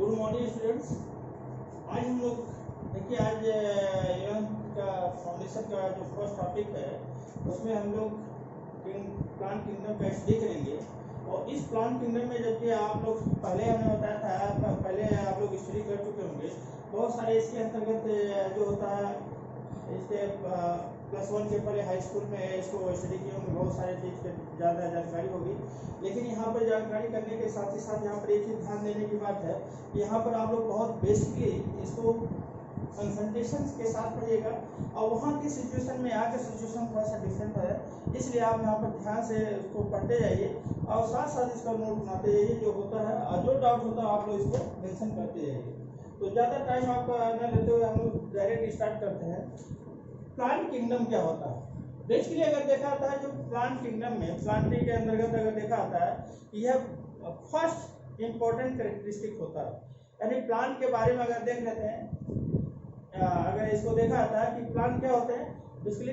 Good morning students. आज हम लोग देखिए आज 11th का फाउंडेशन का जो फर्स्ट टॉपिक है उसमें हम लोग प्लांट किंगडम का स्टडी करेंगे। और इस प्लांट किंगडम में जबकि आप लोग पहले हमने बताया था, पहले आप लोग स्टडी कर चुके होंगे। बहुत सारे इसके अंतर्गत जो होता है इसके +1 के पहले हाई स्कूल में इसको स्टडी किए होंगे, बहुत सारे चीज़ की ज़्यादा जानकारी होगी। लेकिन यहाँ पर जानकारी करने के साथ ही साथ यहाँ पर एक चीज़ ध्यान देने की बात है कि यहाँ पर आप लोग बहुत बेसिकली इसको कंसंट्रेशन के साथ पढ़िएगा। और वहाँ की सिचुएशन में यहाँ का सिचुएशन थोड़ा सा डिफरेंट है, इसलिए आप यहाँ पर ध्यान से इसको पढ़ते जाइए और साथ साथ इसका नोट बनाते जाइए जो होता है। और जो डाउट होता है आप लोग इसको मेंशन करते जाइए। तो ज़्यादा टाइम आपका न लेते हुए हम लोग डायरेक्ट स्टार्ट करते हैं। प्लांट किंगडम क्या होता है? बेसिकली अगर देखा जाता है जो प्लांट किंगडम में प्लांटिंग के अंतर्गत अगर देखा जाता है यह फर्स्ट इंपॉर्टेंट कैरेक्टरिस्टिक होता है। यानी प्लांट के बारे में अगर देख लेते हैं, अगर इसको देखा जाता है कि प्लांट क्या होते हैं, बेसिकली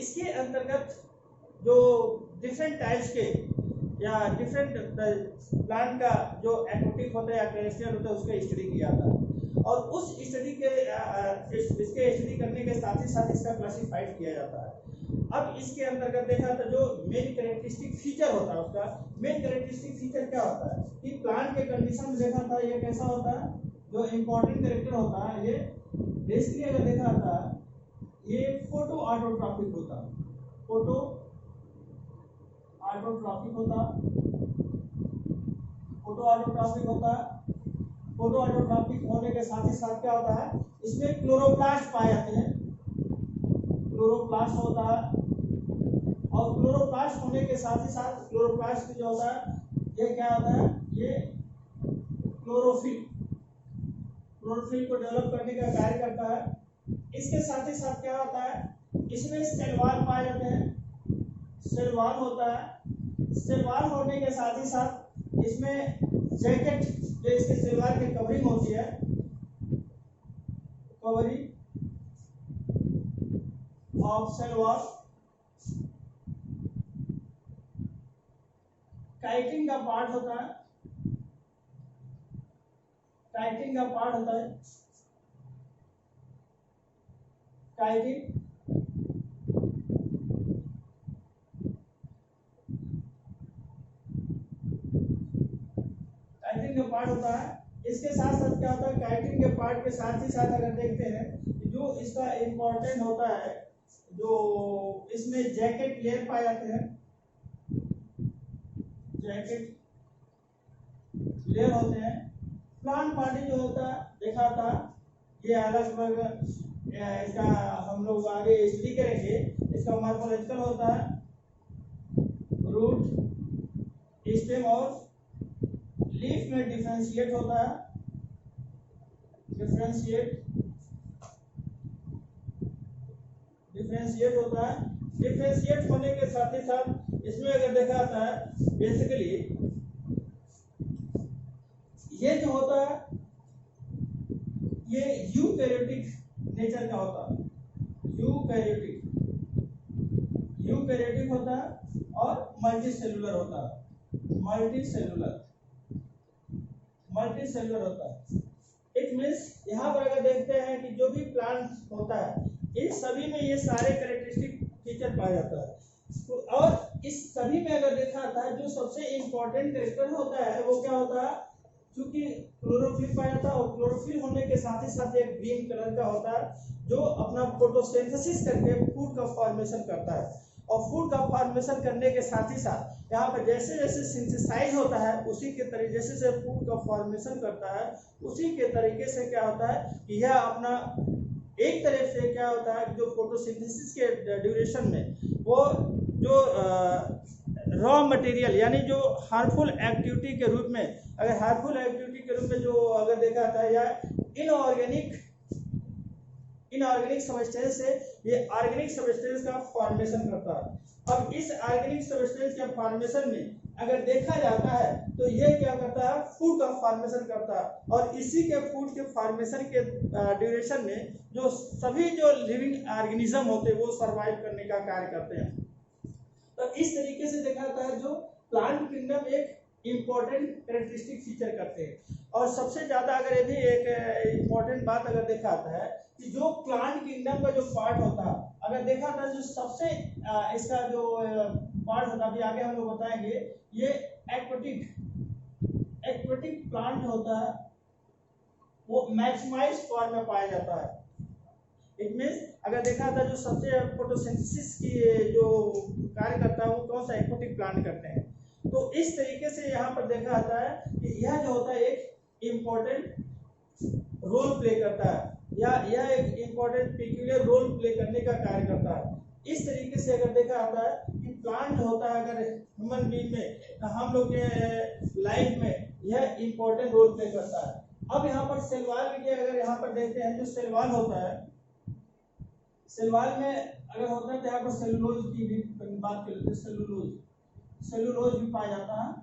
इसके अंतर्गत जो डिफरेंट टाइप्स के या डिफरेंट प्लांट का जो एक्टिविटी होता है या कैरेक्टरिस्टिक होता है उसका स्टडी किया जाता है। और उस स्टडी के इसके स्टडी करने के साथ ही साथ इसका क्लासिफाइड किया जाता है। अब इसके अंतर्गत देखा तो जो मेन कैरेक्टरिस्टिक फीचर होता है, उसका मेन कैरेक्टरिस्टिक फीचर क्या होता है कि प्लांट के कंडीशन में देखा था ये कैसा होता है, जो इम्पोर्टेंट कैरेक्टर होता है ये बेसिकली अगर देखा था ये फोटो ऑटोट्रॉपिक होता है। फोटो ऑटोट्रॉपिक होता फोटो ऑटोट्रॉपिक होता है। फोटो ऑटोट्रॉपिक होने के साथ ही साथ क्या होता है इसमें क्लोरोप्लास्ट पाए जाते हैं। क्लोरोप्लास्ट होता है और क्लोरोप्लास्ट होने के साथ ही साथ क्लोरोप्लास्ट जो होता है ये क्या होता है, ये क्लोरोफिल को डेवलप करने का कार्य करता है। इसके साथ ही साथ क्या होता है इसमें सेल वॉल पाए जाते हैं। सेल वॉल होता है। सेल वॉल होने के साथ ही साथ इसमें जैकेट जो इसके सेल वॉल की कवरिंग होती है, covering of cell wall. Chitin का पार्ट होता है। काइटिन का पार्ट होता है काइटिन। काइटिन का पार्ट होता है। इसके साथ साथ क्या होता है काइटिन के पार्ट के साथ ही साथ अगर देखते हैं जो इसका इम्पोर्टेंट होता है, जो इसमें जैकेट लेयर पाए जाते हैं। जैकेट लेयर होते हैं। प्लांट बॉडी जो होता है देखा था ये अलग अलग इसका हम लोग आगे स्टडी करेंगे। इसका मॉर्फोलॉजिकल होता है, रूट, स्टेम और लीफ में डिफरेंशिएट होता है। डिफरेंशिएट होता है। डिफरेंशिएट होने के साथ ही साथ इसमें अगर देखा जाता है बेसिकली ये जो होता है ये यूकैरियोटिक नेचर का होता है। यूकैरियोटिक होता है और मल्टीसेलुलर होता है। मल्टीसेलुलर होता है। इट मीन्स यहाँ पर अगर देखते हैं कि जो भी प्लांट होता है इन सभी में ये सारे कैरेक्टरिस्टिक फीचर पाया जाता है। और इस सभी में अगर देखा जाता है जो सबसे इम्पोर्टेंट कैरेक्टर होता है वो क्या होता है, क्योंकि क्लोरोफिल पाया जाता है और क्लोरोफिल होने के साथ ही साथ एक ग्रीन कलर का होता है जो अपना फोटोसिंथेसिस करके फूड का फॉर्मेशन करता है। और फूड का फॉर्मेशन करने के साथ ही साथ यहाँ पर जैसे जैसे सिंथेसाइज होता है उसी के तरीके जैसे फूड का फॉर्मेशन करता है उसी के तरीके से क्या होता है कि यह अपना एक तरह से क्या होता है जो फोटोसिंथेसिस के ड्यूरेशन में वो जो रॉ मटेरियल यानी जो हार्मफुल एक्टिविटी के रूप में अगर हार्मफुल एक्टिविटी के रूप में जो अगर देखा जाता है या इनऑर्गेनिक सबस्टेंस से ये ऑर्गेनिक सबस्टेंस का फॉर्मेशन करता है। अब इस ऑर्गेनिक सबस्टेंस के फॉर्मेशन में अगर देखा जाता है तो ये क्या करता है फूड का फॉर्मेशन करता है। और इसी के फूड के फॉर्मेशन के ड्यूरेशन में जो सभी जो लिविंग ऑर्गेनिज्म होते हैं वो सर्वाइव करने का कार्य करते हैं। तो इस तरीके से देखा जाता है जो प्लांट किंगडम एक इंपॉर्टेंट कैरेक्टरिस्टिक फीचर करते हैं। और सबसे ज्यादा अगर ये भी एक इम्पोर्टेंट बात अगर देखा आता है कि जो प्लांट किंगडम का जो पार्ट होता है, अगर देखा था जो सबसे इसका जो पार्ट होता है, अभी आगे हम लोग बताएंगे, ये एक्वेटिक प्लांट होता है, वो मैक्सिमाइज फॉर्म में पाया जाता है। इट मीन्स अगर देखा था जो सबसे फोटोसिंथेसिस की जो कार्य करता है वो कौन सा एक्वेटिक प्लांट करते हैं। तो इस तरीके से यहाँ पर देखा जाता है कि यह जो होता है एक इम्पोर्टेंट रोल प्ले करता है, या यह एक इम्पोर्टेंट पिक्यूलियर रोल प्ले करने का कार्य करता है। इस तरीके से अगर देखा जाता है कि प्लांट होता है अगर ह्यूमन बीइंग में, हम लोग के लाइफ में यह इम्पोर्टेंट रोल प्ले करता है। अब यहाँ पर सेल वॉल के अगर यहाँ पर देखते हैं, जो सेल वॉल होता है, सेल वॉल में अगर होता है तो यहाँ पर सेलुलोज की भी बात कर लेते हैं। सेलुलोज भी पाया जाता है,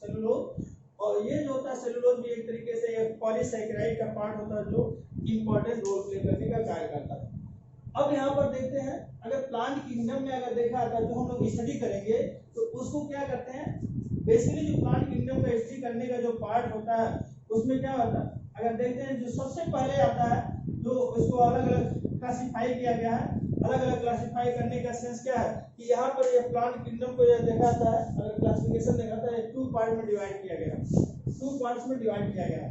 सेलुलोज। और ये जो होता है सेलुलोज भी एक तरीके से एक पॉलीसैकेराइड का पार्ट होता है जो इम्पोर्टेंट रोल प्ले करने का कार्य करता है। अब यहाँ पर देखते हैं अगर प्लांट किंगडम में अगर देखा जाता है, जो हम लोग स्टडी करेंगे तो उसको क्या करते हैं, बेसिकली जो प्लांट किंगडम का स्टडी करने का जो पार्ट होता है उसमें क्या होता है, अगर देखते हैं जो सबसे पहले आता है, जो इसको अलग अलग क्लासिफाई किया गया है। अलग अलग क्लासिफाई करने का सेंस क्या है कि यहाँ पर ये प्लांट किंगडम को जो देखा जाता है, अगर क्लासिफिकेशन देखा था, टू पार्ट में डिवाइड किया गया है, 2 पार्ट्स में डिवाइड किया गया है।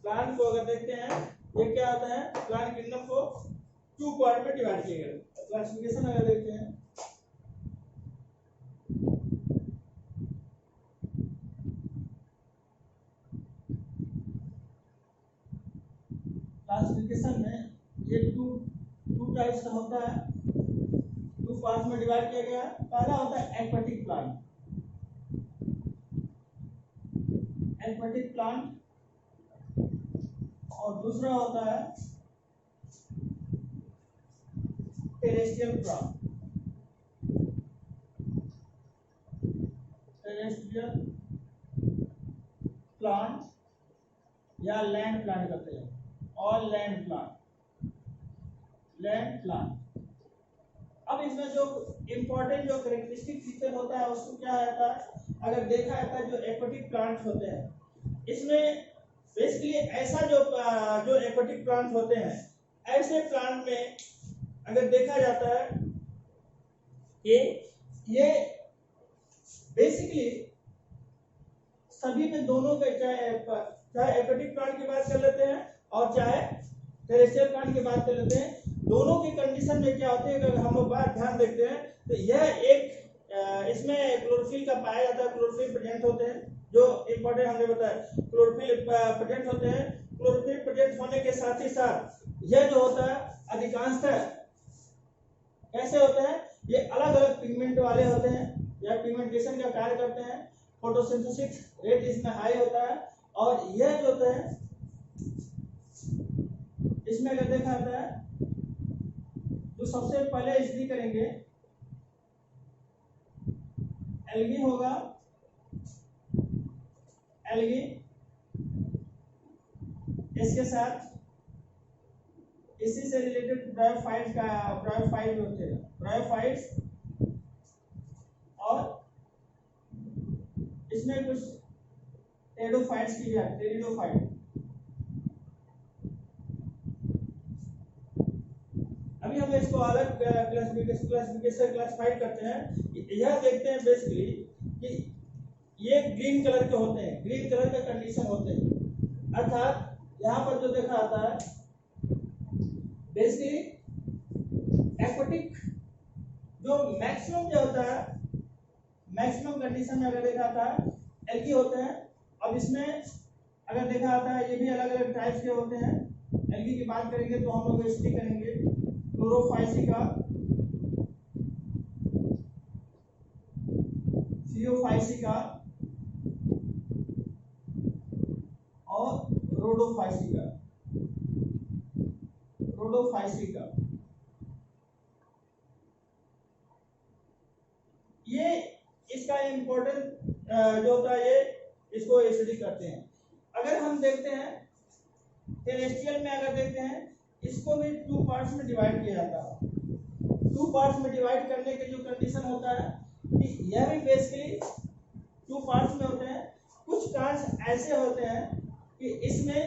प्लांट को अगर देखते हैं, ये क्या होता है, प्लांट किंगडम को 2 पार्ट में डिवाइड किया गया। क्लासिफिकेशन अगर देखते हैं, क्लासिफिकेशन में ये टू टाइप्स का होता है, 2 पार्ट्स में डिवाइड किया गया। पहला होता है एक्वेटिक प्लांट, और दूसरा होता है टेरेस्ट्रियल प्लांट या लैंड प्लांट कहते हैं, और लैंड प्लांट। अब इसमें जो इम्पोर्टेंट जो कैरेक्टरिस्टिक फीचर होता है उसको क्या आता है, अगर देखा जाता है जो एक्वेटिक प्लांट होते हैं, इसमें बेसिकली ऐसा जो एक्वेटिक प्लांट होते हैं, ऐसे प्लांट में अगर देखा जाता है कि ये बेसिकली सभी में दोनों के, चाहे एक्वेटिक प्लांट की बात कर लेते हैं और चाहे टेरेस्ट्रियल प्लांट की बात कर लेते हैं, दोनों की कंडीशन में क्या होती है, अगर हम लोग बात ध्यान देखते हैं तो यह एक इसमें क्लोरोफिल का पाया जाता है, क्लोरोफिल प्रेजेंट होते हैं, जो इम्पोर्टेंट हमने बताया, क्लोरोफिल प्रेजेंट होते हैं। क्लोरोफिल प्रेजेंट होने के साथ ही साथ यह जो होता है अधिकांशतः कैसे होते हैं, ये अलग अलग पिगमेंट वाले होते हैं, या पिगमेंटेशन का कार्य करते हैं। फोटोसिंथेसिस रेट इसमें हाई होता है, और यह जो होता है इसमें अगर देखा जाता है तो सबसे पहले स्टडी करेंगे एल्गी होगा, एल्गी, इसके साथ इसी से रिलेटेड ब्रायोफाइट होते हैं, ब्रायोफाइट्स, और इसमें कुछ टेरिडोफाइट्स की है, टेरिडोफाइट। अभी हम इसको अलग क्लासिफाई करते हैं। यह देखते हैं बेसिकली कि ये ग्रीन कलर के होते हैं, ग्रीन कलर के कंडीशन होते हैं, अर्थात यहाँ पर जो देखा आता है बेसिकली एक्वेटिक जो मैक्सिमम जो होता है, मैक्सिमम कंडीशन में अगर देखा आता है एल्गी होते हैं। अब इसमें अगर देखा आता है ये भी अलग अलग टाइप्स के होते हैं। एल्गी की बात करेंगे तो हम लोग स्टडी करेंगे क्लोरोफाइसिका, थियोफाइसिका और रोडोफाइसिका। ये इसका इम्पोर्टेंट जो होता है, ये इसको स्टडी करते हैं। अगर हम देखते हैं टेरेस्ट्रियल में, अगर देखते हैं इसको भी 2 पार्ट्स में डिवाइड किया जाता है। टू पार्ट्स में डिवाइड करने के जो कंडीशन होता है कि यह भी बेसिकली टू पार्ट्स में होते हैं। कुछ प्लांट्स ऐसे होते हैं कि इसमें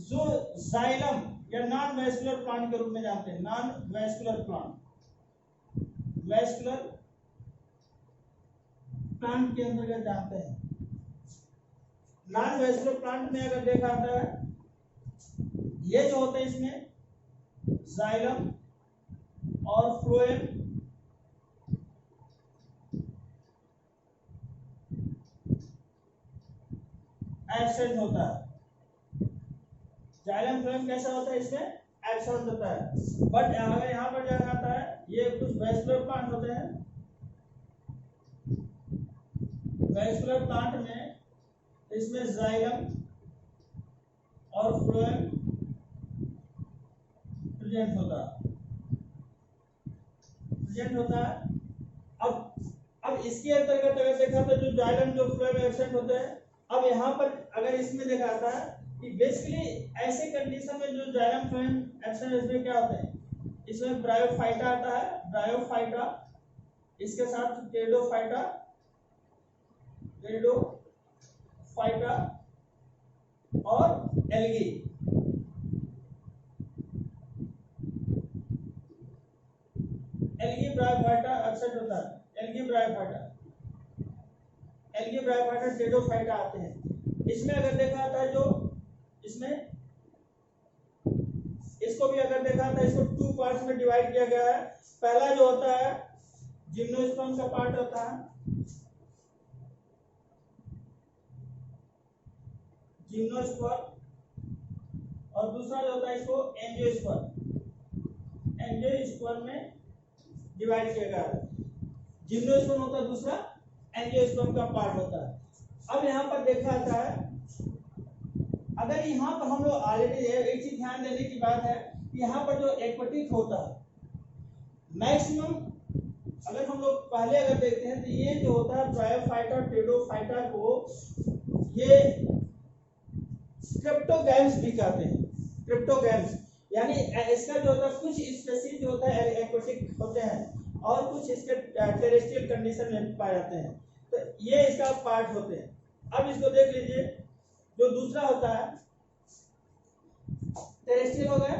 जो जाइलम या नॉन वैस्कुलर प्लांट के रूप में जानते हैं, non vascular plant, vascular plant के अंतर्गत जानते हैं। नॉन वैस्कुलर प्लांट में अगर देखा जाता है, ये जो होते हैं इसमें जाइलम और फ्लोएम एब्सेंट होता है। जाइलम फ्लोएम कैसा होता है, इसमें एब्सेंट होता है। बट अगर यहाँ पर देखा जाता है, ये कुछ वैस्कुलर प्लांट होते हैं। वैस्कुलर प्लांट में इसमें जाइलम और फ्लोएम प्रेजेंट होता है। अब इसके अंतर्गत अगर देखा तो जो जाइलम जो फ्लोएम एब्सेंट होते हैं, अब यहाँ पर अगर इसमें देखा जाता है कि बेसिकली ऐसे कंडीशन में जो जाइलम फ्लोएम एब्सेंट, इसमें क्या होते हैं, इसमें ब्रायोफाइटा आता है, ब्रायोफाइटा, इसके साथ टेरिडोफाइटा और एल्गी। एल्गी ब्रायोफाइटा एब्सेंट होता है। एल्गी ब्रायोफाइटा टेरिडोफाइटा आते हैं। इसमें अगर देखा जाता है, जो इसमें इसको भी अगर देखा जाता है, इसको टू पार्ट्स में डिवाइड किया गया है। पहला जो होता है जिम्नोस्पर्म का पार्ट होता है, जिम्नोस्पर्म, और दूसरा जो होता है इसको एंजियोस्पर्म में डिवाइड किया गया है। जिम्नोस्पर्म होता है दूसरा, एंजियोस्पर्म का पार्ट होता है। अब यहाँ पर देखा जाता है, अगर यहाँ पर हम लोग ऑलरेडी एक चीज ध्यान देने की बात है, यहाँ पर जो एक्वेटिक होता है मैक्सिमम, अगर हम लोग पहले अगर देखते हैं तो ये जो होता है ब्रायोफाइटा टेरिडोफाइटा को ये क्रिप्टोगैम्स भी कहते हैं। क्रिप्टोगैम्स यानी इसका जो होता है कुछ स्पीशीज जो होता है एक्वेटिक होते हैं और कुछ इसके टेरेस्ट्रियल कंडीशन में पाए जाते हैं, तो ये इसका पार्ट होते हैं। अब इसको देख लीजिए, जो दूसरा होता है टेरेस्ट्रियल हो गया।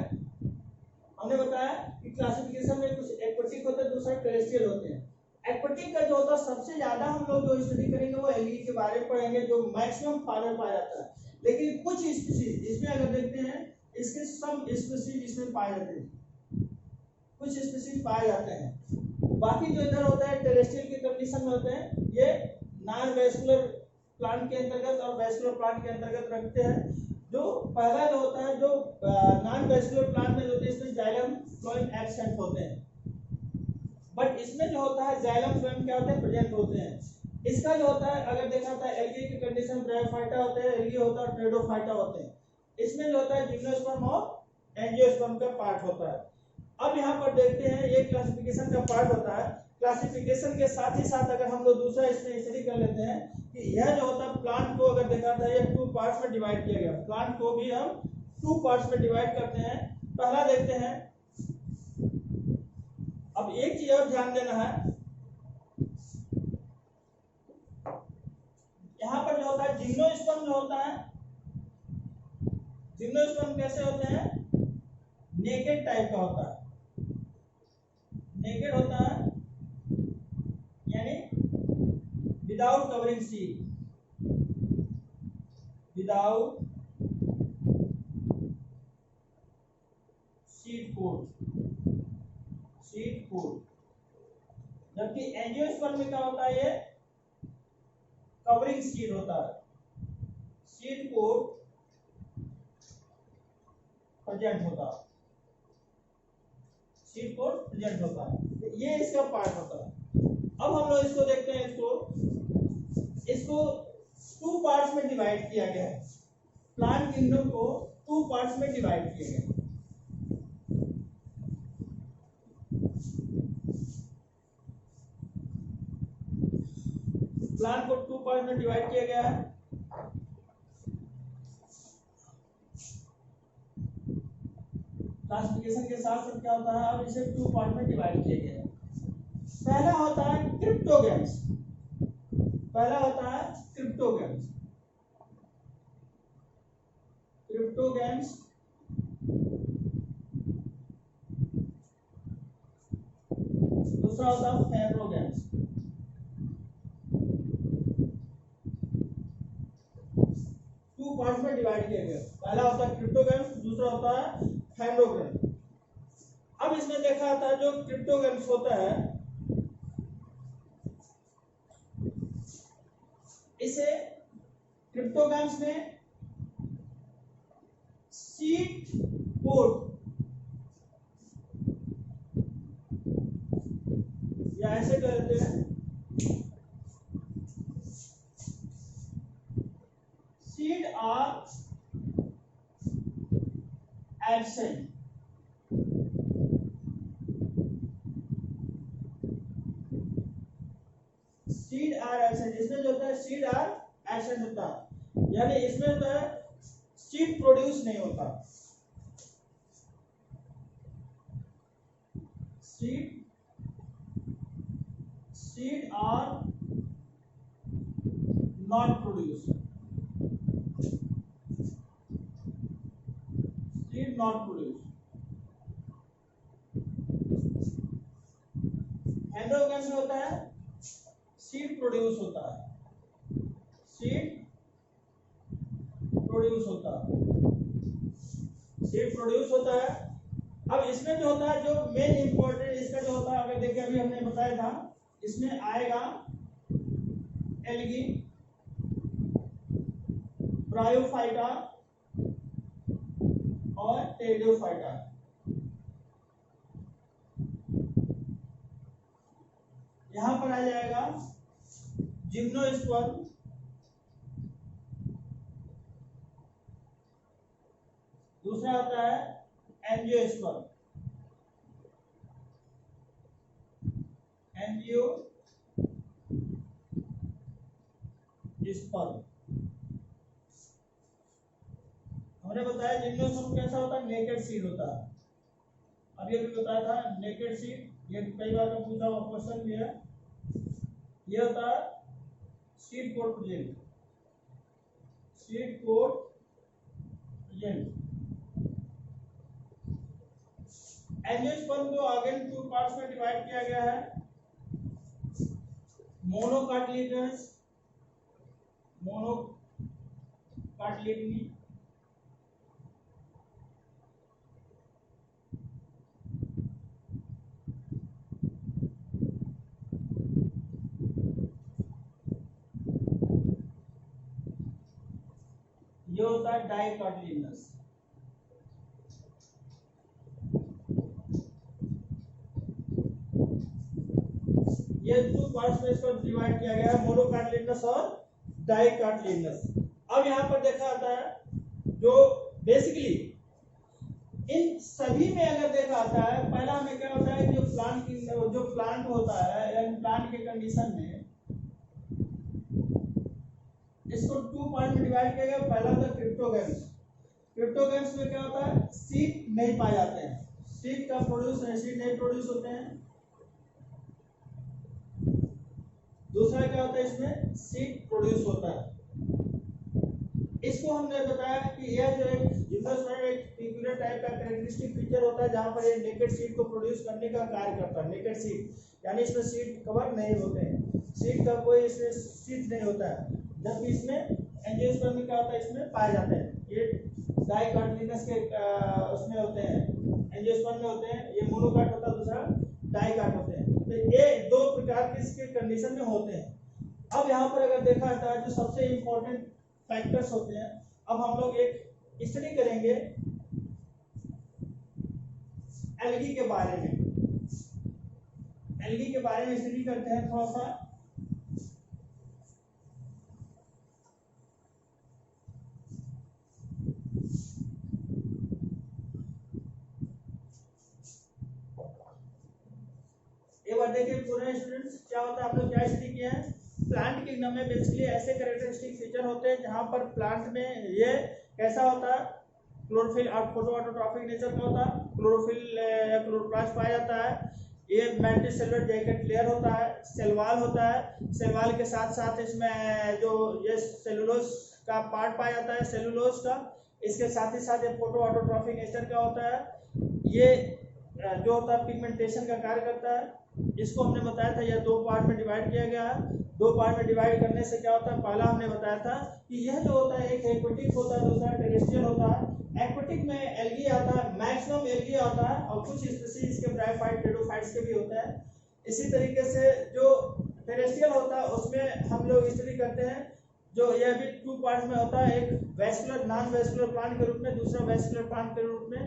हमने बताया कि क्लासिफिकेशन में कुछ एक्वेटिक होते हैं, दूसरा टेरेस्ट्रियल होते हैं। एक्वेटिक का जो होता है सबसे ज्यादा हम लोग जो स्टडी करेंगे वो एल्गी के बारे में पढ़ेंगे, जो मैक्सिमम फार्मर पाया जाता है। लेकिन कुछ स्पीशीज इसमें अगर देखते हैं, इसके सब स्पीशीज इसमें पाए जाते हैं, कुछ स्पीशीज पाए जाते हैं। बाकी जो इधर होता है टेरेस्ट्रियल के कंडीशन में होते हैं, ये नॉन वैस्कुलर प्लांट के अंतर्गत और वैस्कुलर प्लांट के अंतर्गत रखते हैं। जो पहला जो होता है, जो नॉन वैस्कुलर प्लांट में जो होते हैं, इसमें जाइलम फ्लोएम एब्सेंट होते हैं। बट इसमें जो होता है जाइलम फ्लोएम क्या होते हैं, प्रेजेंट होते हैं। इसका जो होता है अगर देखा जाता है एल्गी की कंडीशन ब्रायोफाइटा होते हैं, एल्गी होता है, टेरिडोफाइटा होते हैं। इसमें जो होता है जिम्नोस्पर्म और एंजियोस्पर्म का पार्ट होता है। अब यहाँ पर देखते हैं, ये क्लासिफिकेशन का पार्ट होता है। क्लासिफिकेशन के साथ ही साथ अगर हम लोग दूसरा इसमें स्टडी कर लेते हैं कि यह जो होता है प्लांट को अगर देखा था, ये टू पार्ट्स में डिवाइड किया गया। प्लांट को भी हम टू पार्ट्स में डिवाइड करते हैं। पहला देखते हैं, अब एक चीज और ध्यान देना है, यहाँ पर जो होता है जिम्नोस्पर्म जो होता है, जिम्नोस्पर्म कैसे होते हैं, नेकेड टाइप का होता है। नेकेड होता है यानी without covering seed, without seed coat. जबकि एंजियोस्पर्म में क्या होता है, ये कवरिंग सीड होता है, सीड कोट प्रेजेंट होता है, सीड कोट प्रेजेंट होता है। ये इसका पार्ट होता है। अब हम लोग इसको देखते हैं, इसको टू पार्ट्स में डिवाइड किया गया है। प्लांट किंगडम को टू पार्ट्स में डिवाइड किया गया है। प्लांट को टू पार्ट में डिवाइड किया गया है। क्लासिफिकेशन के साथ साथ क्या होता है, अब इसे 2 पार्ट में डिवाइड किया गया है। पहला होता है क्रिप्टोग्राम्स, पहला होता है क्रिप्टोग्राम्स। क्रिप्टोग्राम्स दूसरा होता है फेमरोग्राम्स। टू पार्ट में डिवाइड किया गया, पहला होता है क्रिप्टोग्राम्स, दूसरा होता है फेमरोग्राम। अब इसमें देखा जाता है जो क्रिप्टोग्राम्स होता है, इसे क्रिप्टोग्राम्स में सीड कोड या ऐसे कहते हैं seed are absent. Seed are absent, इसमें जो होता है सीड आर एब्सेंट होता है, यानी इसमें होता है सीड प्रोड्यूस नहीं होता, seed are not produce, seed not produce. Androgen में होता है सीड प्रोड्यूस होता है, सीड प्रोड्यूस होता है, सीड प्रोड्यूस होता है। अब इसमें जो होता है, जो मेन इंपॉर्टेंट इसका जो होता है, अगर देखिए अभी हमने बताया था, इसमें आएगा एल्गी, ब्रायोफाइटा और टेरिडोफाइटा। यहां पर आ जाएगा जिम्नोस्पर्म, दूसरा होता है एंजियोस्पर्म, एंजियोस्पर्म। हमने बताया जिम्नोस्पर्म कैसा होता है, नेकेड सीड होता है। अभी अभी बताया था नेकेड सीड, ये कई बार का पूछा हुआ क्वेश्चन भी है। ये होता है seed code present, seed code present. Angiosperm को अगेन 2 पार्ट्स में डिवाइड किया गया है, मोनोकार्टिलेजिनस, मोनोकार्टिलेजिनी, ये होता है डाइकार्टिलेजिनस। ये 2 पार्ट्स में इसको डिवाइड किया गया है, मोनोकार्टिलेजिनस और डाइकार्टिलेजिनस। अब यहाँ पर देखा जाता है जो बेसिकली इन सभी में अगर देखा जाता है, पहला हमें क्या होता है, जो प्लांट होता है, यानी प्लांट के कंडीशन में इसको 2 पार्ट में डिवाइड किया गया। पहला होता है क्रिप्टोगैम्स। क्रिप्टोगैम्स में क्या होता है, सीड नहीं पाए जाते हैं, सीड का प्रोड्यूस नहीं, सीड नहीं प्रोड्यूस होते हैं। दूसरा क्या होता है, इसमें सीड प्रोड्यूस होता है। इसको हमने बताया कि यह जो एक जिम्नोस्पर्म एक पेक्यूलियर टाइप का कैरेक्टरिस्टिक फीचर होता है, जहां पर ये नेकेड सीड को प्रोड्यूस करने का कार्य करता है। नेकेड सीड यानी इसमें सीड कवर नहीं होते हैं, सीड का कोई इसमें सीड नहीं होता है। जबकि इसमें एंजियोस्पर्म में क्या होता है, इसमें पाए जाते हैं। ये डाइकार्टिलेजिनस के उसमें होते हैं, एंजियोस्पर्म में होते हैं। ये मोनोकार्ट होता है, दूसरा डाइकार्ट होते हैं। तो ये 2 प्रकार के इसके कंडीशन में होते हैं। अब यहाँ पर अगर देखा जाता है, जो सबसे इंपॉर्टेंट फैक्टर्स होते हैं, अब हम लोग एक स्टडी करेंगे एल्गी के बारे में। एल्गी के बारे में स्टडी करते हैं थोड़ा सा। एक बार देखिए पूरे स्टूडेंट्स, क्या होता है, आप लोग क्या स्टडी किए हैं। प्लांट किंगडम में बेसिकली ऐसे कैरेक्टरिस्टिक फीचर होते हैं जहां पर प्लांट में ये कैसा होता है, क्लोरोफिल और फोटो ऑटोट्रॉफिक नेचर का होता है, क्लोरोफिल क्लोरोप्लास्ट पाया जाता है। ये मल्टी सेलुलर जैकेट लेयर होता है, सेल वॉल होता है, सेल वॉल के साथ साथ इसमें जो ये सेलुलोज का पार्ट पाया जाता है सेलुलोज का, इसके साथ ही साथ ये फोटो ऑटोट्रॉफिक नेचर का होता है। ये जो होता है पिगमेंटेशन का कार्य करता है। इसको हमने बताया था यह दो पार्ट में डिवाइड किया गया है। दो पार्ट में डिवाइड करने से क्या होता है, पहला हमने बताया था कि यह जो होता है एक एक्वेटिक होता है, दूसरा टेरेस्ट्रियल होता है। एक्वेटिक में एल्गी आता है, मैक्सिमम एल्गी आता है, और कुछ स्पीशीज इसके ब्रायोफाइट टेरोफाइट्स के भी होते हैं। इसी तरीके से जो टेरेस्ट्रियल होता है उसमें हम लोग स्टडी करते हैं, जो यह भी टू पार्ट में होता है, एक वेस्कुलर नॉन वेस्कुलर प्लांट के रूप में, दूसरा वेस्कुलर प्लांट के रूप में।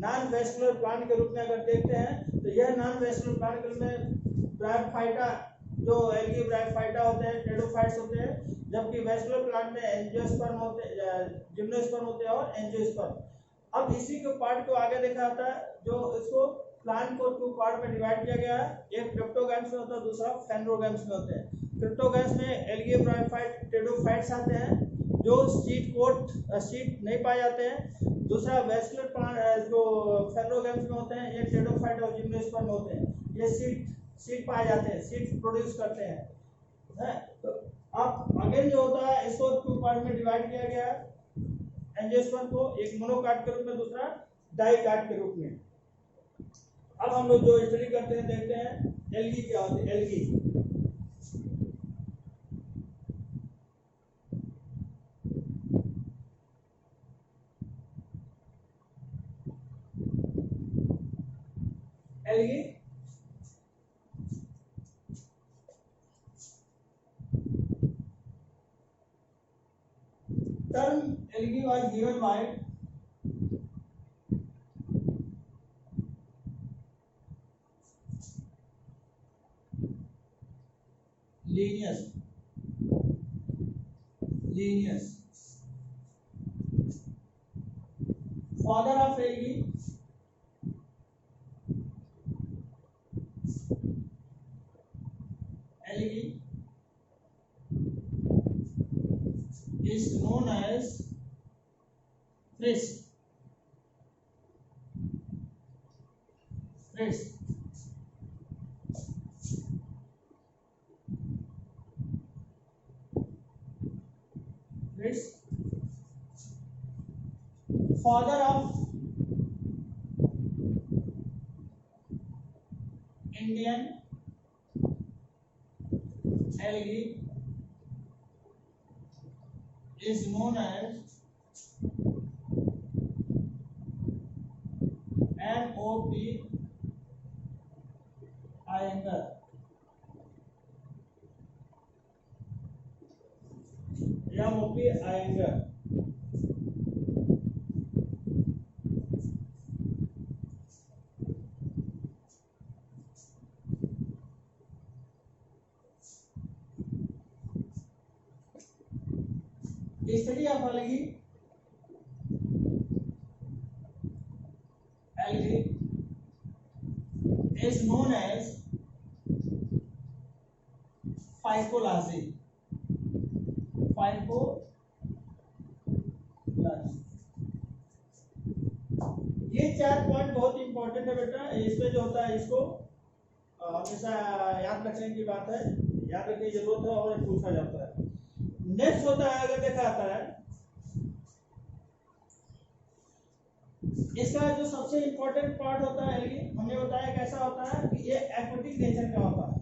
नॉन वेस्कुलर प्लांट के रूप में अगर देखते हैं तो यह नॉन वेस्कुलर प्लांट के रूप में ब्रायोफाइटा, जो एल्गी ब्रायोफाइटा होते हैं, टेरोफाइट्स होते हैं, जबकि वेस्कुलर प्लांट में एंजियोस्पर्म होते हैं, जिम्नोस्पर्म होते हैं और एंजियोस्पर्म। अब इसी के पार्ट को आगे देखा जाता है, जो इसको प्लांट को टू पार्ट में डिवाइड किया गया है, एक क्रिप्टोगैम्स में होता है, दूसरा फेनरोगैम्स में होते हैं। क्रिप्टोगैम्स में एल्गी ब्रायोफाइट टेरोफाइट्स आते हैं जो सीट नहीं पाए जाते हैं। दूसरा वेस्कुलर प्लांट जो फेनरोगैम्स में होते हैं, ये टेरोफाइट और जिम्नोस्पर्म होते हैं, ये सीट पाए जाते हैं, सीट प्रोड्यूस करते हैं। तो अब अगेन जो होता है इसको टू पार्ट में डिवाइड किया गया है, एंजियोस्पर्म को एक मोनोकाट के रूप में, दूसरा डाइकाट के रूप में। अब हम लोग जो स्टडी करते हैं देखते हैं एल्गी क्या होती है। Algae algae term algae was given by Linnaeus, father of algae. Algae is known as fish. Father of Indian algae is known as M.O.P. Iyengar. M.O.P. Iyengar. Study of algae is known as phycology. ये 4 point बहुत important है बेटा। इसमें जो होता है इसको हमेशा याद रखने की बात है, याद रखने की जरूरत है और पूछा जाता है। नेक्स्ट होता है, अगर देखा जाता है इसका जो सबसे इंपॉर्टेंट पार्ट होता है एल्गी, हमने बताया कैसा होता है कि ये एक्वेटिक नेचर का होता है।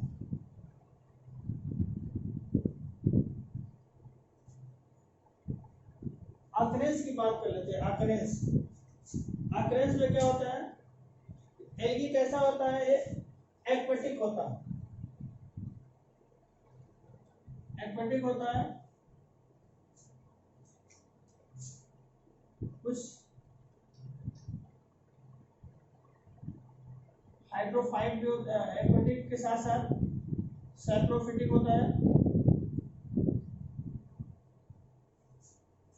अकरेंस की बात कर लेते हैं। अकरेंस में क्या होता है, एल्गी कैसा होता है, ये एक्वेटिक होता है। कुछ हाइड्रोफाइट भी होता है, एक्वेटिक के साथ साथ सैप्रोफिटिक होता है,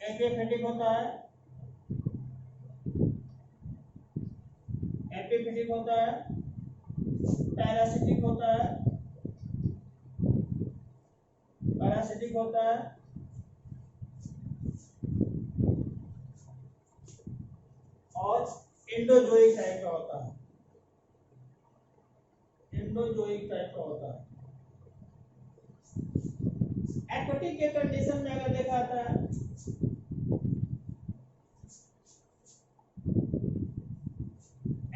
एपिफिटिक होता है, पैरासिटिक होता है, और एंडोजोइक टाइप का होता है, एंडोजोइक टाइप का होता है। एक्वेटिक के कंडीशन में अगर देखा जाता है,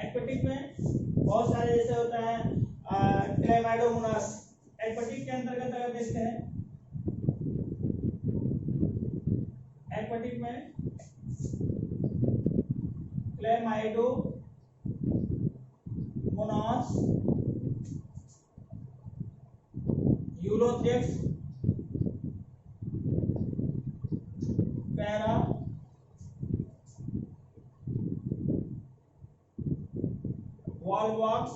एक्वेटिक में बहुत सारे जैसे होता है क्लेमाइडोमोनास, एक्वेटिक के अंतर्गत अगर देखते हैं, एक्वेटिक में Chlamydomonas, Ulothrix, para Volvox,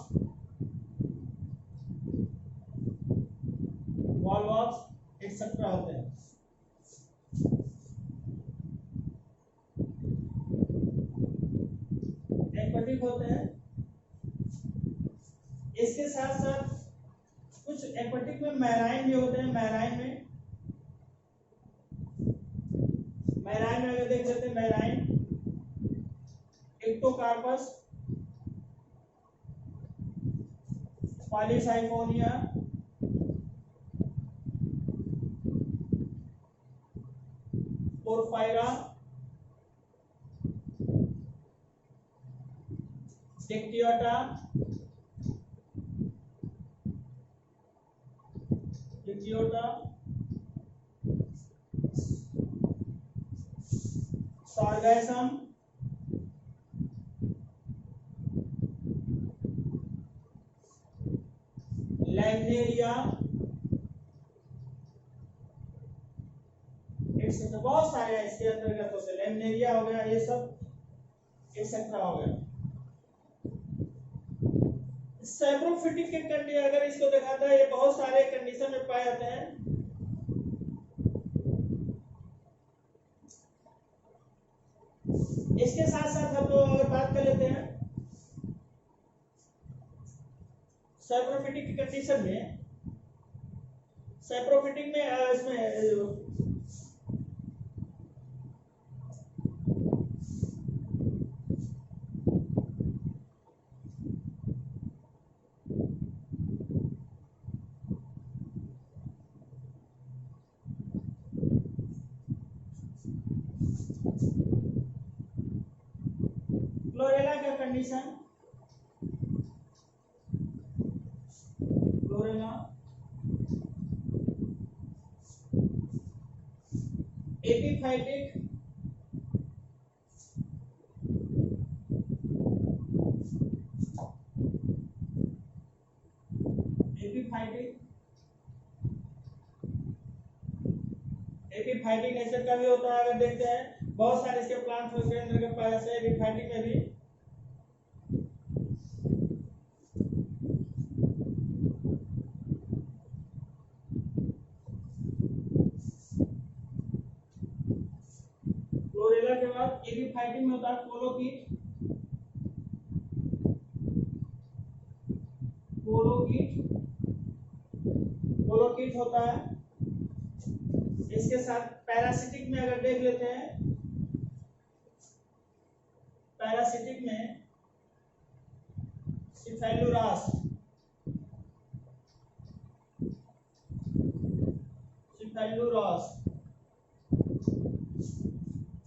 etcetera होते हैं। एक्वेटिक होते हैं। इसके साथ साथ कुछ एक्वेटिक में मैराइन भी होते हैं। मैराइन में अगर देख लेते हैं, marine Ectocarpus, Polysiphonia, Porphyra, Dictyota, Sargassum, Laminaria, etcetera. बहुत सारे इसके अंतर्गत होते हैं। लैमिनेरिया हो गया, ये सब एक्सेट्रा हो गया। सैप्रोफिटिक के कंडीशन अगर इसको दिखाता है, ये बहुत सारे कंडीशन में पाए जाते हैं। इसके साथ साथ हम लोग अगर बात कर लेते हैं सैप्रोफिटिक की कंडीशन में, सैप्रोफिटिक में इसमें क्लोरेला का condition, chlorella epiphytic, epiphytic nature का भी होता है। अगर देखते हैं बहुत सारे इसके प्लांट के अंदर पाए जाते हैं एपिफाइटिक में भी। क्लोरेला के बाद एपिफाइटिक में होता है कोलोकीट, कोलोकीट होता है। इसके साथ पैरासिटिक में अगर देख लेते हैं, पैरासिटिक में सिफेलुरास,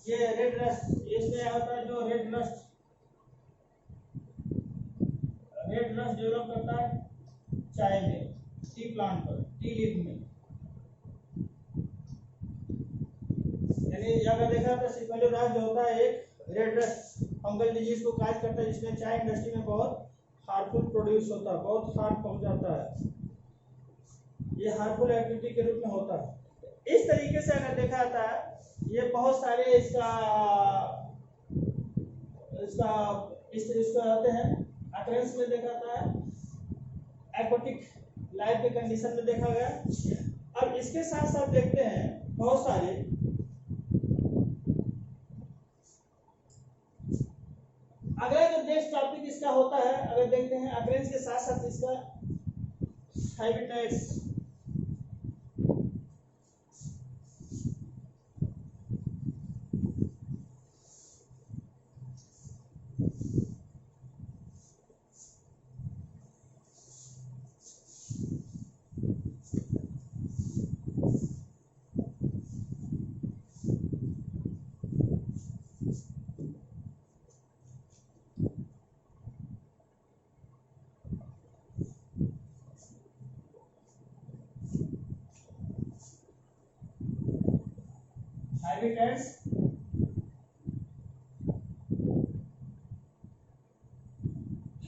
ये रेड रस्ट, इसमें होता है जो रेड रस्ट डेवलप करता है चाय में, टी प्लांट पर, टी लीफ में। यानी अगर देखा तो सिफेलुरास जो होता है एक रेड रस्ट फंगल डिजीज को काज करता है, जिसमें चाय इंडस्ट्री में बहुत हार्मफुल प्रोड्यूस होता है, बहुत हार्म पहुंचाता है। ये हार्मफुल एक्टिविटी के रूप में होता है। इस तरीके से अगर देखा जाता है, ये बहुत सारे इसका आते हैं। अकरेंस में देखा जाता है, एक्वेटिक लाइफ के कंडीशन में देखा गया। अब इसके साथ साथ देखते हैं बहुत सारे अगला जो नेक्स्ट टॉपिक इसका होता है, अगर देखते हैं अकरेंस के साथ साथ इसका हैबिटेट्स, हैबिटेट्स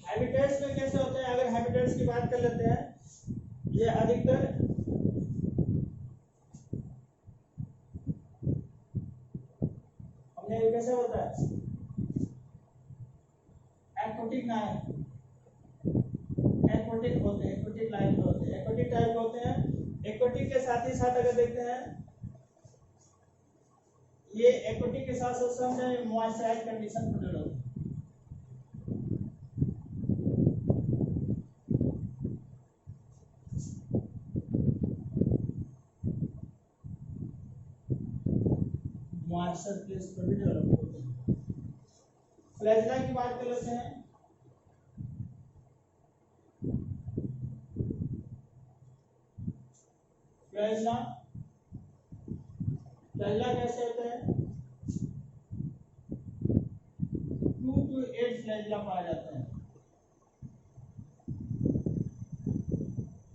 हैबिटेट्स में कैसे होते हैं, अगर हैबिटेट्स की बात कर लेते हैं, ये अधिकतर हमने कैसे होता है एक्वाटिक ना एक्वाटिक होते हैं, एक्वाटिक लाइफ में होते हैं, एक्वाटिक टाइप होते हैं। एक्वाटिक के साथ ही साथ अगर देखते हैं, ये एक्वाटिक के साथ साथ मॉइस्चराइज कंडीशन प्रेजेंट होती है। मॉइस्चर प्लेस पर भी डेवलप होते हैं। फ्लैजिला की बात कर लेते हैं। फ्लैजिला फ्लैजिला कैसे होते हैं, 2 to 8 फ्लैजिला पाया जाता है,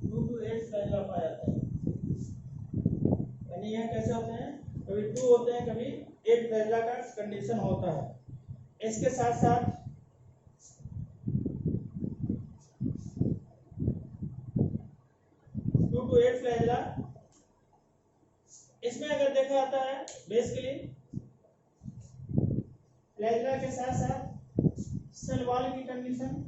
2 to 8 फ्लैजिला पाया जाता है। यानी यह कैसे होते हैं, कभी 2 होते हैं, कभी 8 फ्लैजिला का कंडीशन होता है। इसके साथ साथ 2 to 8 फ्लैजिला, इसमें अगर देखा जाता है बेसिकली फ्लैजिला के साथ साथ सेल वॉल की कंडीशन,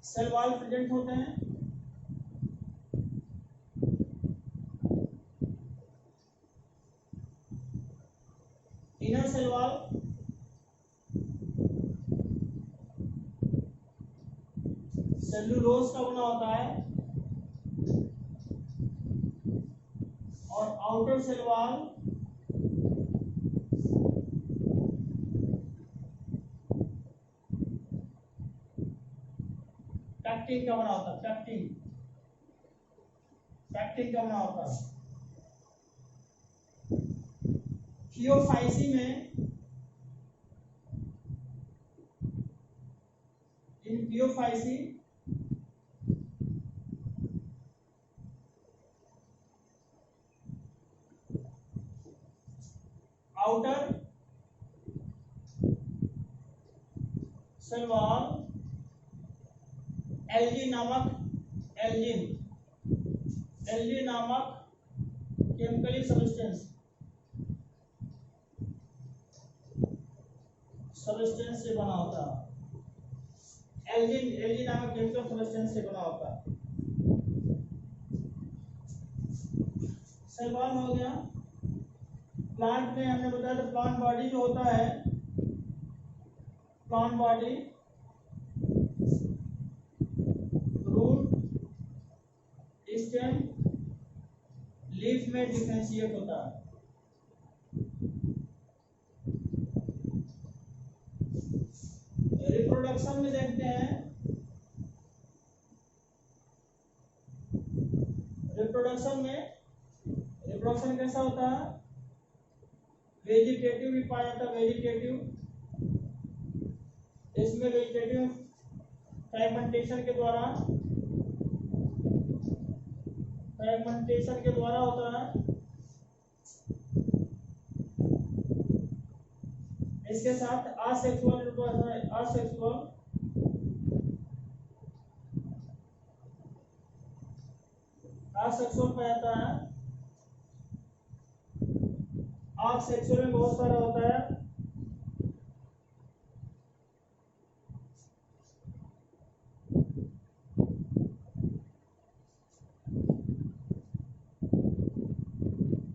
सेल वॉल प्रेजेंट होते हैं। इनर सेल वॉल सेलुलोज का बना होता है और आउटर सेल वॉल पैक्टिन का बना होता है, पैक्टिन का बना होता है। थियोफाइसी में, इन थियोफाइसी आउटर सेल वॉल एल्जिन नामक केमिकली सब्सटेंस से बना होता है। एल्जिन नामक केमिकल सब्सटेंस से बना होता है। सेल वॉल हो गया। प्लांट में हमने बताया था, प्लांट बॉडी जो होता है, plant body root, stem, leaf में डिफरेंशिएट होता है। रिप्रोडक्शन में देखते हैं, रिप्रोडक्शन कैसा होता है, वेजिटेटिव भी पाया जाता है। वेजिटेटिव, इसमें वेजिटेटिव फ्रैगमेंटेशन के द्वारा होता है। इसके साथ असेक्सुअल पाया जाता है। असेक्सुअल में बहुत सारा होता है।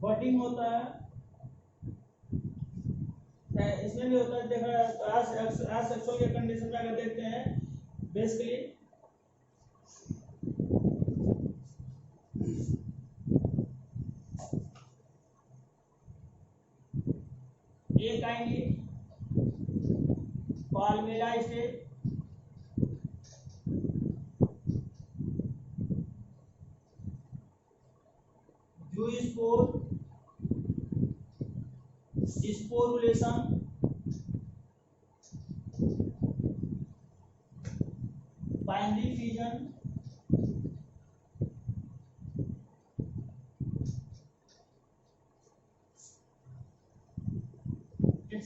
बटिंग होता है, इसमें भी होता है। देखा असेक्सुअल के कंडीशन में अगर देखते हैं, बेसिकली एक आएंगे palmella stage, zoospore, sporulation, binary fusion,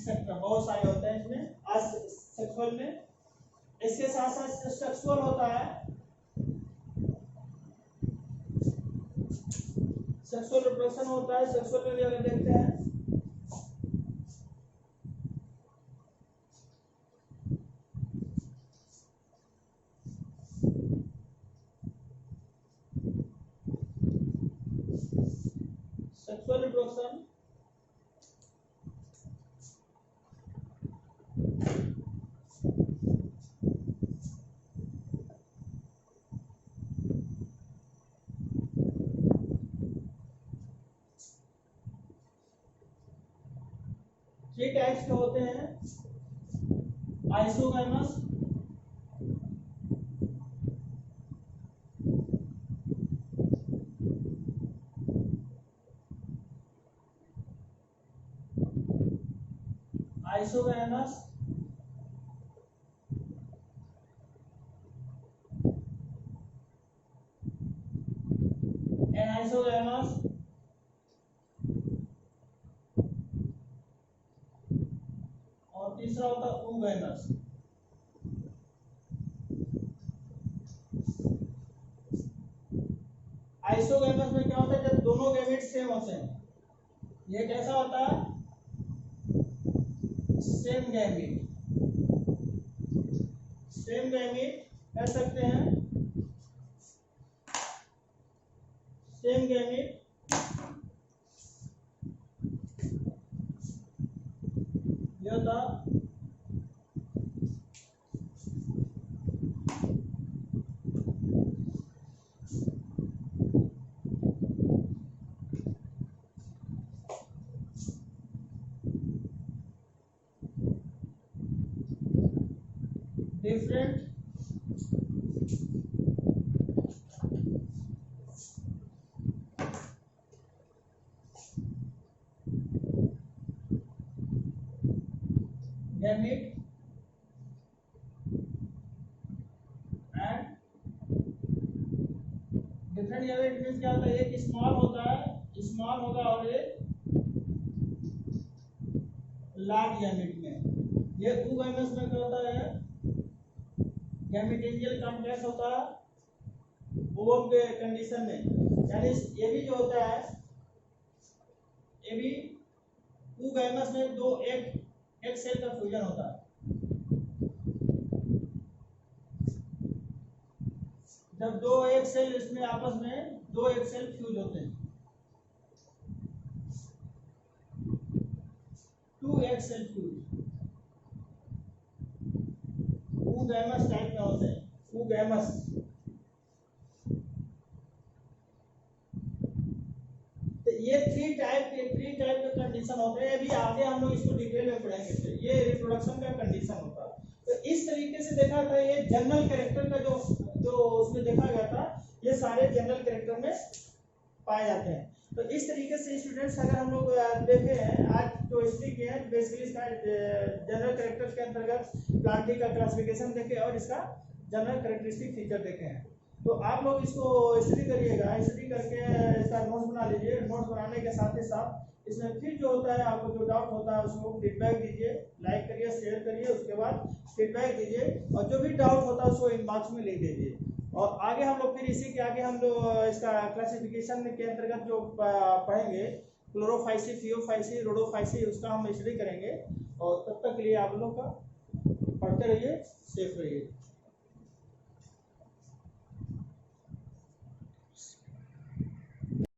etcetera बहुत सारे होते हैं इसमें असेक्सुअल में। इसके साथ साथ सेक्सुअल होता है, सेक्सुअल रिप्रोडक्शन होता है। सेक्सुअल में भी अगर देखते हैं सेक्सुअल रिप्रोडक्शन थ्री टाइप्स के होते हैं। आइसोगैमस, आइसोगैमस, एनाइसोगैमस, और तीसरा होता है oogamous। आइसोगैमस में क्या होता है, जब दोनों गैमेट सेम होते हैं, ये कैसा होता है, सेम गैमेट, सेम गैमेट कह सकते हैं, सेम गैमेट ये होता different gamete and different gamete means क्या होता है, एक स्मॉल होता है, स्मॉल होगा, और एक लार्ज गैमेट में। ये oogamous में क्या होता है, गैमेटेंजियल कॉम्प्लेक्स होता है ओवम के कंडीशन में, यानी ये भी जो होता है, ये भी oogamous में दो एक सेल का फ्यूजन होता है। जब दो एक सेल इसमें आपस में दो एक सेल फ्यूज होते हैं, टू एक सेल फ्यूज oogamous टाइप में होते हैं, oogamous। तो ये थ्री टाइप के कंडीशन होते हैं। अभी आगे हम लोग इसको डिटेल में पढ़ेंगे। ये रिप्रोडक्शन का कंडीशन होता है। तो इस तरीके से देखा था, ये जनरल कैरेक्टर का जो उसमें देखा गया था, ये सारे जनरल कैरेक्टर में पाए जाते हैं। तो इस तरीके से स्टूडेंट्स अगर हम लोग देखे हैं आज जो हिस्ट्री के हैं, बेसिकली इसका जनरल कैरेक्टर्स के अंतर्गत प्लांटी का क्लासिफिकेशन देखे और इसका जनरल कैरेक्टरिस्टिक फीचर देखे हैं। तो आप लोग इसको स्टडी करिएगा, स्टडी करके इसका नोट्स बना लीजिए। नोट्स बनाने के साथ ही साथ इसमें फिर जो होता है, आपको जो डाउट होता है उसको फीडबैक दीजिए, लाइक करिए, शेयर करिए, उसके बाद फीडबैक दीजिए, और जो भी डाउट होता है उसको इनबॉक्स में लिख दीजिए। और आगे हम लोग फिर इसी के आगे हम लोग इसका क्लासिफिकेशन के अंतर्गत जो पढ़ेंगे, क्लोरोफाइसी, थियोफाइसी, रोडोफाइसी, उसका हम स्टडी करेंगे। और तब तक के लिए आप लोग का पढ़ते रहिए, सेफ रहिए।